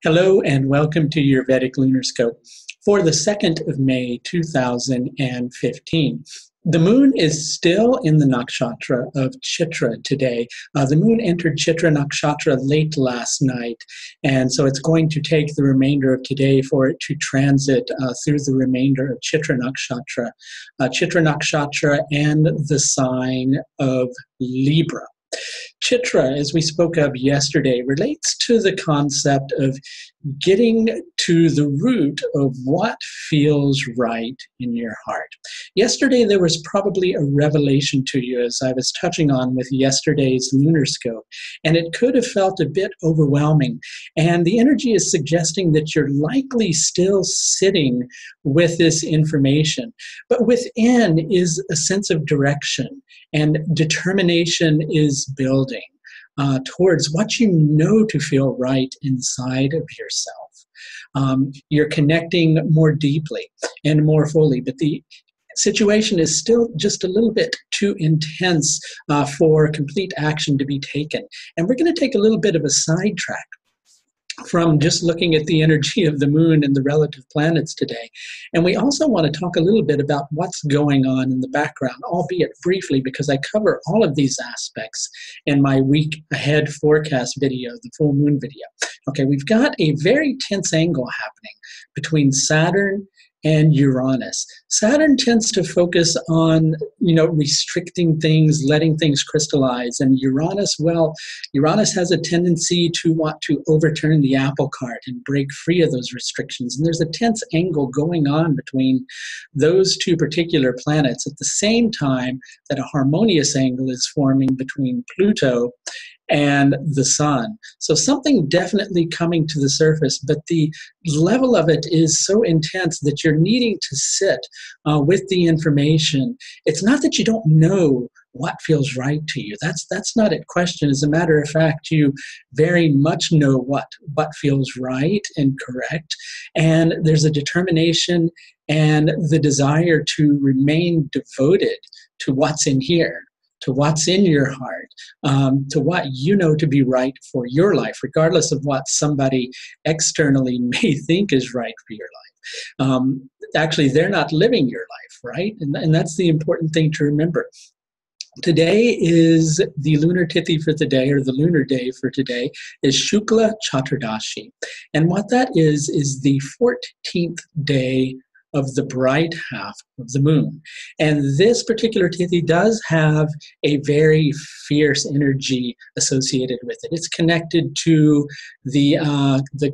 Hello and welcome to your Vedic Lunar Scope for the 2nd of May 2015. The moon is still in the nakshatra of Chitra today. The moon entered Chitra nakshatra late last night, and so it's going to take the remainder of today for it to transit through the remainder of Chitra nakshatra and the sign of Libra. Chitra, as we spoke of yesterday, relates to the concept of getting to the root of what feels right in your heart. Yesterday, there was probably a revelation to you, as I was touching on with yesterday's lunar scope, and it could have felt a bit overwhelming. And the energy is suggesting that you're likely still sitting with this information, but within is a sense of direction, and determination is building towards what you know to feel right inside of yourself. You're connecting more deeply and more fully, but the situation is still just a little bit too intense for complete action to be taken. And we're going to take a little bit of a sidetrack from just looking at the energy of the moon and the relative planets today. And we also want to talk a little bit about what's going on in the background, albeit briefly, because I cover all of these aspects in my week ahead forecast video, the full moon video. Okay, we've got a very tense angle happening between Saturn and Uranus. Saturn tends to focus on, restricting things, letting things crystallize. And Uranus, well, Uranus has a tendency to want to overturn the apple cart and break free of those restrictions. And there's a tense angle going on between those two particular planets at the same time that a harmonious angle is forming between Pluto and the sun. So something definitely coming to the surface, but the level of it is so intense that you're needing to sit with the information. It's not that you don't know what feels right to you. That's not a question. As a matter of fact, you very much know what feels right and correct. And there's a determination and the desire to remain devoted to what's in here, to what's in your heart, to what you know to be right for your life, regardless of what somebody externally may think is right for your life. Actually, they're not living your life, right? And that's the important thing to remember. Today is the lunar tithi for today, or the lunar day for today, is Shukla Chaturdashi. And what that is the 14th day of the bright half of the moon. And this particular tithi does have a very fierce energy associated with it. It's connected to the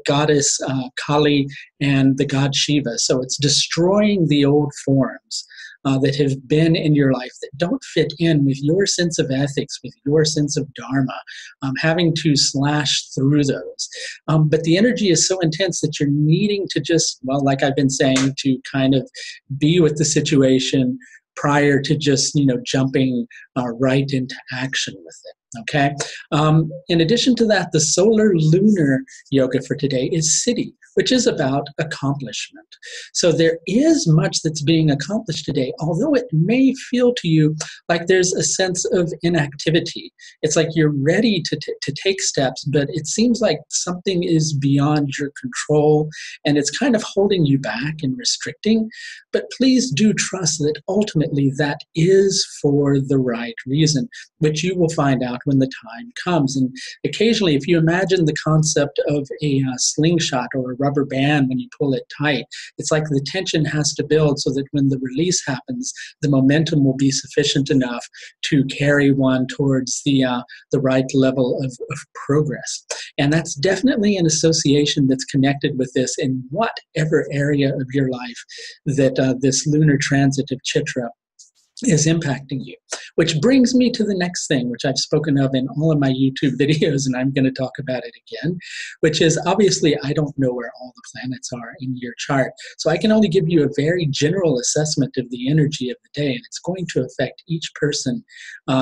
goddess Kali and the god Shiva. So it's destroying the old forms that have been in your life that don't fit in with your sense of ethics, with your sense of dharma, having to slash through those. But the energy is so intense that you're needing to just, well, like I've been saying, to kind of be with the situation prior to just, jumping right into action with it. Okay. In addition to that, the solar lunar yoga for today is Siddhi, which is about accomplishment. So there is much that's being accomplished today, although it may feel to you like there's a sense of inactivity. It's like you're ready to take steps, but it seems like something is beyond your control and it's kind of holding you back and restricting. But please do trust that ultimately that is for the right reason, which you will find out when the time comes. And occasionally, if you imagine the concept of a slingshot or a rubber band, when you pull it tight, it's like the tension has to build so that when the release happens, the momentum will be sufficient enough to carry one towards the right level of progress. And that's definitely an association that's connected with this in whatever area of your life that this lunar transit of Chitra is impacting you. Which brings me to the next thing, which I've spoken of in all of my YouTube videos, and I'm going to talk about it again, which is obviously I don't know where all the planets are in your chart. So I can only give you a very general assessment of the energy of the day, and it's going to affect each person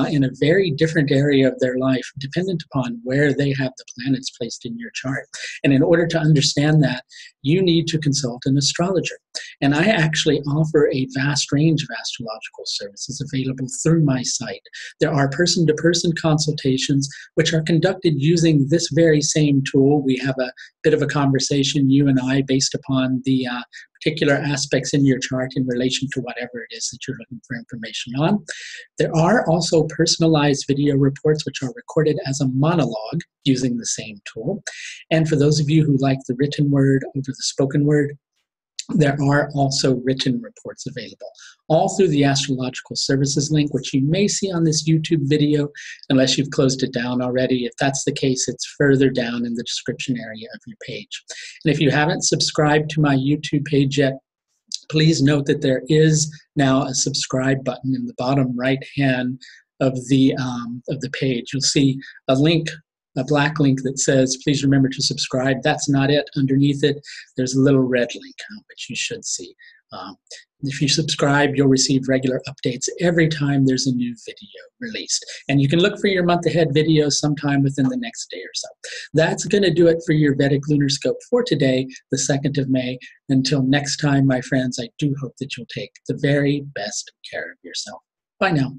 in a very different area of their life, dependent upon where they have the planets placed in your chart. And in order to understand that, you need to consult an astrologer. And I actually offer a vast range of astrological services available through my site. There are person-to-person consultations, which are conducted using this very same tool. We have a bit of a conversation, you and I, based upon the particular aspects in your chart in relation to whatever it is that you're looking for information on. There are also personalized video reports which are recorded as a monologue using the same tool. And for those of you who like the written word over the spoken word, there are also written reports available, all through the Astrological Services link, which you may see on this YouTube video, unless you've closed it down already. If that's the case, it's further down in the description area of your page. And if you haven't subscribed to my YouTube page yet, please note that there is now a subscribe button in the bottom right hand of the page. You'll see a link, a black link that says, please remember to subscribe. That's not it. Underneath it, there's a little red link, which you should see. If you subscribe, you'll receive regular updates every time there's a new video released. And you can look for your month ahead videos sometime within the next day or so. That's going to do it for your Vedic Lunar Scope for today, the 2nd of May. Until next time, my friends, I do hope that you'll take the very best care of yourself. Bye now.